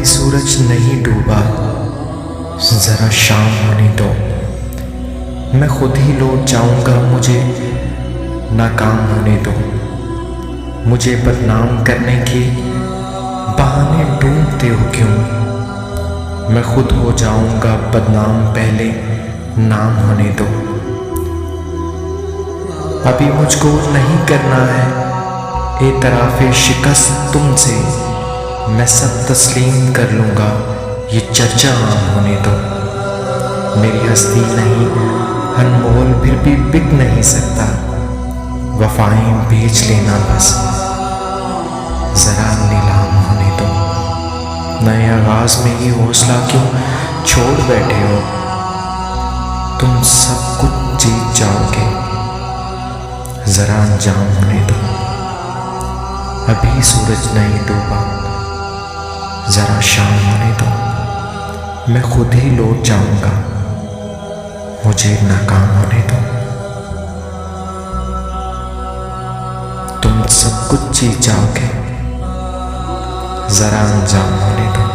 अभी सूरज नहीं डूबा, जरा शाम होने दो। मैं खुद ही लौट जाऊंगा, मुझे नाकाम होने दो। मुझे बदनाम करने के बहाने ढूंढते हो क्यों? मैं खुद हो जाऊंगा बदनाम, पहले नाम होने दो। अभी मुझको नहीं करना है एतराफ़े शिकस्त तुमसे, मैं सब तस्लीम कर लूँगा, ये चर्चा आम होने दो। मेरी हस्ती नहीं अनमोल, फिर भी बिक नहीं सकता, वफ़ाएं बेच लेना बस, ज़रा नीलाम होने दो। नए आगाज़ में ही हौसला क्यों छोड़ बैठे हो? तुम सब कुछ जीत जाओगे, ज़रा अंजाम होने दो। अभी सूरज नहीं डूबा, ज़रा शाम होने दो। मैं खुद ही लौट जाऊंगा, मुझे नाकाम होने दो। तुम सब कुछ जीत जाओगे, ज़रा अंजाम होने दो।